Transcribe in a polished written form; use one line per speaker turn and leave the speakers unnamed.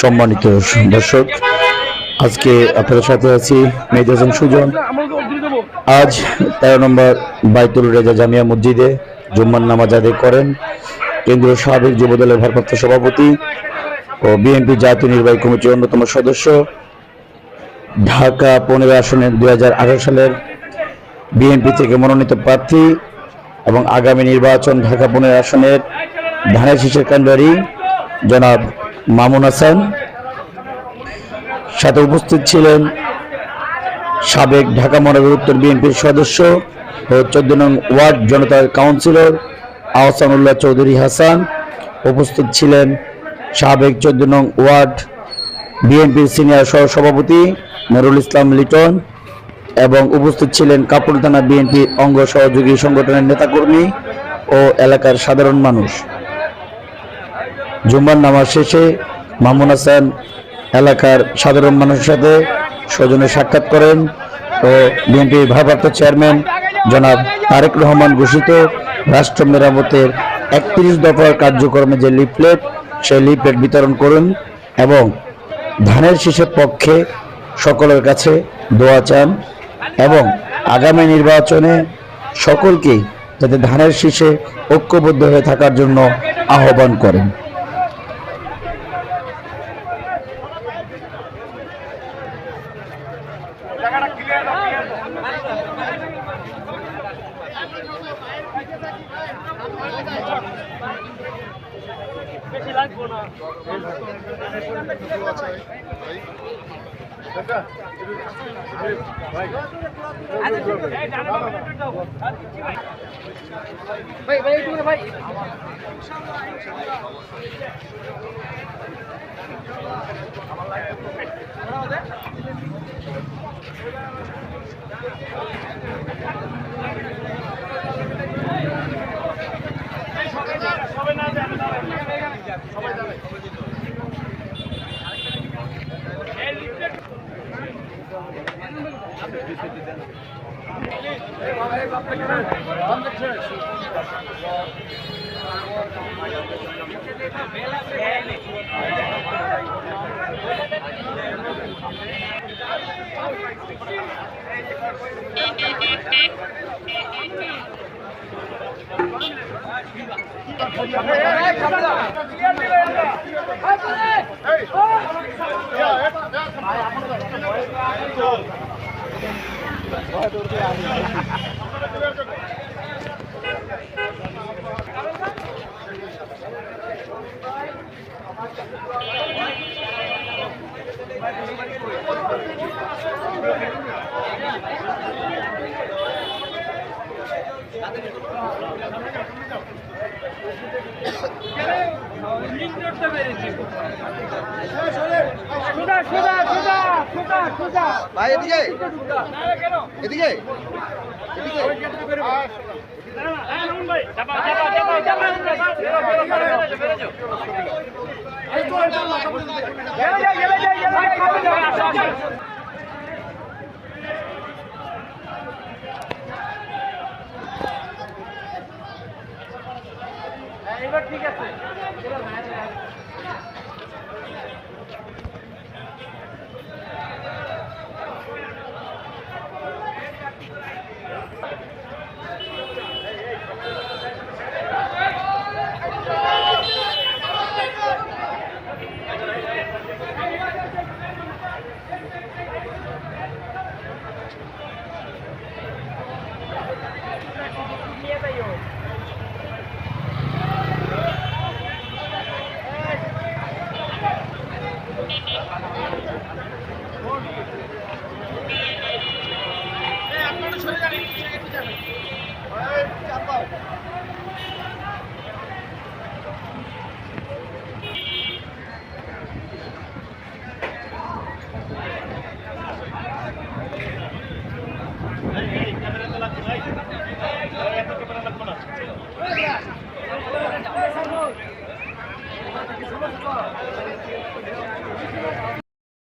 সম্মানিত দর্শক, আজকে আপনাদের সাথে আছি মেহেদী হাসান সুজন। আজ 13 নম্বর বাইতুল রেজা জামিয়া মসজিদে জুম্মার নামাজ আদায় করেন কেন্দ্রীয় সাবেক যুবদলের ভারপ্রাপ্ত সভাপতি ও বিএনপি জাতীয় নির্বাহী কমিটির অন্যতম সদস্য, ঢাকা 15 আসনের 2018 সালের বিএনপি থেকে মনোনীত প্রার্থী এবং আগামী নির্বাচন ঢাকা 15 আসনের ধানের শীষের কাণ্ডারি জনাব মামুন হাসান। সাথে উপস্থিত ছিলেন সাবেক ঢাকা মহানগর উত্তর বিএনপির সদস্য ও 14 নং ওয়ার্ড জনতা কাউন্সিলর আহসানুল্লাহ চৌধুরী হাসান। উপস্থিত ছিলেন সাবেক 14 নং ওয়ার্ড বিএনপির সিনিয়র সহসভাপতি নুরুল ইসলাম লিটন এবং উপস্থিত ছিলেন কাপুর থানা বিএনপির অঙ্গ সহযোগী সংগঠনের নেতাকর্মী ও এলাকার সাধারণ মানুষ। জুম্মার নামাজ শেষে মামুন হাসান এলাকার সাধারণ মানুষের সাথে সৌজন্যে সাক্ষাৎ করেন ও বিএনপির ভারপ্রাপ্ত চেয়ারম্যান জনাব তারেক রহমান ঘোষিত রাষ্ট্র মেরামতের 31 দফার কার্যক্রমে যে লিফলেট, সেই লিফলেট বিতরণ করেন এবং ধানের শীষের পক্ষে সকলের কাছে দোয়া চান এবং আগামী নির্বাচনে সকলকেই যাতে ধানের শীষে ঐক্যবদ্ধ হয়ে থাকার জন্য আহ্বান করেন।
ভাই এদিকে এদিকে
এবার ঠিক আছে। আপনারা সরে যান, একটু যাবেন।